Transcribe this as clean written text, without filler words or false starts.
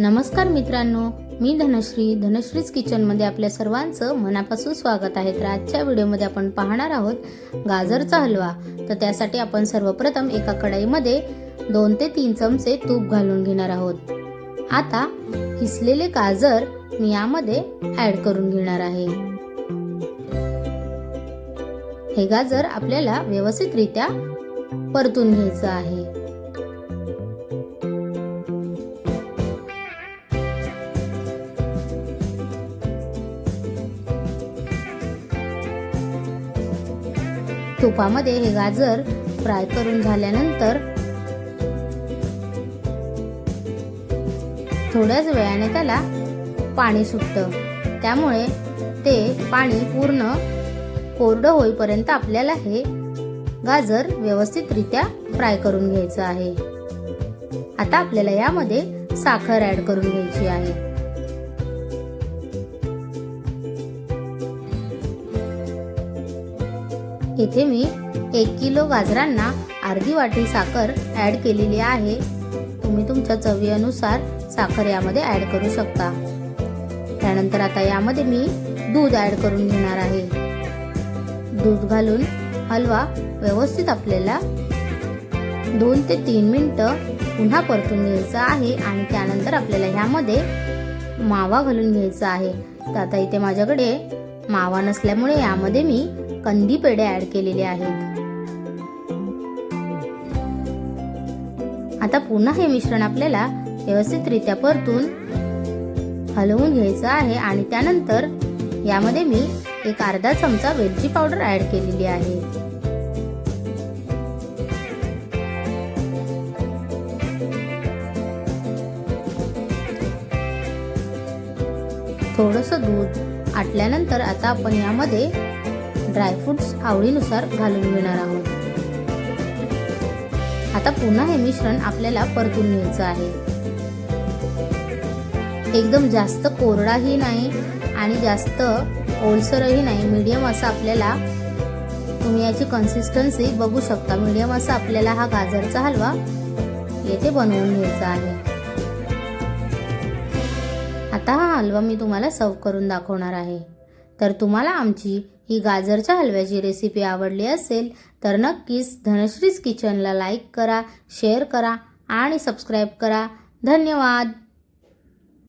नमस्कार मित्रांनो, मी धनश्रीज किचनमध्ये आपल्या सर्वांचं मनापासून स्वागत आहे। तर आजच्या व्हिडिओमध्ये आपण पाहणार आहोत गाजरचा हलवा। तर त्यासाठी आपण सर्वप्रथम एका कढईमध्ये 2 ते 3 चमचे तूप घालून घेणार आहोत। आता किसलेले गाजर मी यामध्ये ॲड करून घेणार आहे। हे गाजर आपल्याला व्यवस्थितरित्या परतून घ्यायचं आहे। तुपामध्ये हे गाजर फ्राय करून झाल्यानंतर थोड्याच वेळाने त्याला पाणी सुटतं, त्यामुळे ते पाणी पूर्ण कोरडं होईपर्यंत आपल्याला हे गाजर व्यवस्थितरित्या फ्राय करून घ्यायचं आहे। आता आपल्याला यामध्ये साखर ॲड करून घ्यायची आहे। इथे मी 1 किलो गाजरांना अर्धी वाटी साखर ॲड केलेली आहे। तुम्ही तुमच्या चवीनुसार साखर यामध्ये ॲड करू शकता। त्यानंतर आता यामध्ये मी दूध ॲड करून घेणार आहे। दूध घालून हलवा व्यवस्थित आपल्याला 2 ते 3 मिनिटं पुन्हा परतून घ्यायचा आहे आणि त्यानंतर आपल्याला ह्यामध्ये मावा घालून घ्यायचा आहे। तर आता इथे माझ्याकडे मावा नसल्यामुळे यामध्ये मी कंदी पेढे ॲड केलेले आहेत। आता पुन्हा हे मिश्रण आपल्याला व्यवस्थितरित्या परतून हलवून घ्यायचं आहे आणि त्यानंतर यामध्ये मी एक अर्धा चमचा वेलची पावडर ॲड केलेली आहे। थोडंसं दूध आटल्यानंतर आता आपण यामध्ये ड्रायफ्रुट्स आवडीनुसार घालून घेणार आहोत। आता पुन्हा हे मिश्रण आपल्याला परतून घ्यायचं आहे। एकदम जास्त कोरडाही नाही आणि जास्त ओलसरही नाही, मीडियम असा आपल्याला, तुम्ही याची कन्सिस्टन्सी बघू शकता, मीडियम असा आपल्याला हा गाजरचा हलवा येथे बनवून घ्यायचा आहे। आता हा हलवा मी तुम्हाला सर्व करून दाखवणार आहे। तर तुम्हाला आमची ही गाजरच्या हलव्याची रेसिपी आवडली असेल तर नक्कीच धनश्रीज किचनला लाईक करा, शेअर करा आणि सबस्क्राईब करा। धन्यवाद।